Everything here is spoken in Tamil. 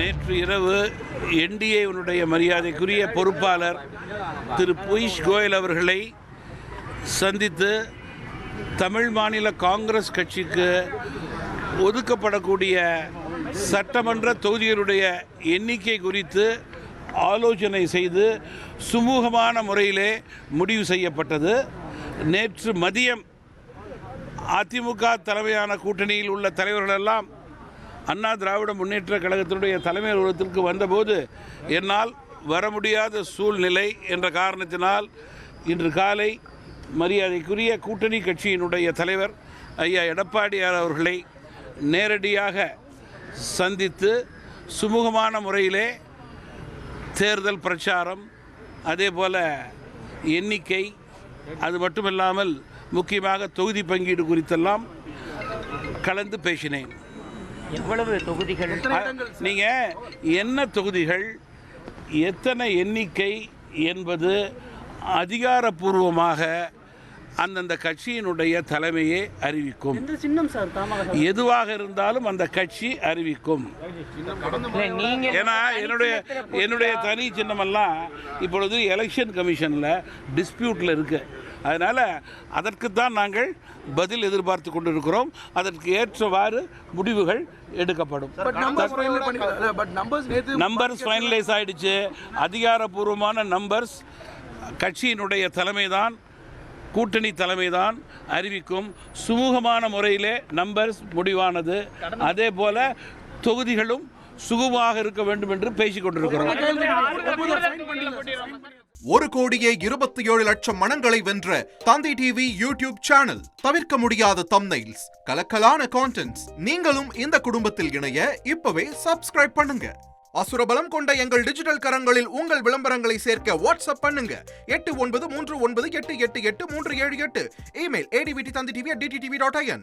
நேற்று இரவு என்டிஏவினுடைய மரியாதைக்குரிய பொறுப்பாளர் திரு பியூஷ் கோயல் அவர்களை சந்தித்து தமிழ் மாநில காங்கிரஸ் கட்சிக்கு ஒதுக்கப்படக்கூடிய சட்டமன்ற தொகுதிகளுடைய எண்ணிக்கை குறித்து ஆலோசனை செய்து சுமூகமான முறையிலே முடிவு செய்யப்பட்டது. நேற்று மதியம் அதிமுக தலைமையான கூட்டணியில் உள்ள தலைவர்களெல்லாம் அண்ணா திராவிட முன்னேற்ற கழகத்தினுடைய தலைமை அலுவலகத்திற்கு வந்தபோது என்னால் வர முடியாத சூழ்நிலை என்ற காரணத்தினால் இன்று காலை மரியாதைக்குரிய கூட்டணி கட்சியினுடைய தலைவர் ஐயா எடப்பாடியார் அவர்களை நேரடியாக சந்தித்து சுமூகமான முறையிலே தேர்தல் பிரச்சாரம், அதே போல் எண்ணிக்கை, அது மட்டுமில்லாமல் முக்கியமாக தொகுதி பங்கீடு குறித்தெல்லாம் கலந்து பேசினேன். எவ்வளவு தொகுதிகள், நீங்கள் என்ன தொகுதிகள், எத்தனை எண்ணிக்கை என்பது அதிகாரப்பூர்வமாக அந்தந்த கட்சியினுடைய தலைமையே அறிவிக்கும். எதுவாக இருந்தாலும் அந்த கட்சி அறிவிக்கும். ஏன்னா என்னுடைய தனி சின்னமெல்லாம் இப்பொழுது எலெக்ஷன் கமிஷனில் டிஸ்பியூட்டில் இருக்குது. அதனால் அதற்குத்தான் நாங்கள் பதில் எதிர்பார்த்து கொண்டிருக்கிறோம். அதற்கு ஏற்றவாறு முடிவுகள் எடுக்கப்படும். நம்பர்ஸ் ஃபைனலைஸ் ஆகிடுச்சு. அதிகாரப்பூர்வமான நம்பர்ஸ் கட்சியினுடைய தலைமைதான், கூட்டணி தலைமைதான் அறிவிக்கும். சுமூகமான முறையிலே நம்பர்ஸ் முடிவானது. அதே போல தொகுதிகளும் சுகமாக இருக்க வேண்டும் என்று பேசிக் கொண்டிருக்கிறோம். 1,27,00,000 மனங்களை வென்ற தந்தி டிவி யூடியூப் சேனல். தவிர்க்க முடியாத தம்ப்நெயில்ஸ், கலக்கலான கான்டென்ட்ஸ். நீங்களும் இந்த குடும்பத்தில் இணைய இப்பவே சப்ஸ்கிரைப் பண்ணுங்க. அசுரபலம் கொண்ட எங்கள் டிஜிட்டல் கரங்களில் உங்கள் விளம்பரங்களை சேர்க்க வாட்ஸ்அப் பண்ணுங்க. 8939888378. Email advtthanditv@dttv.in.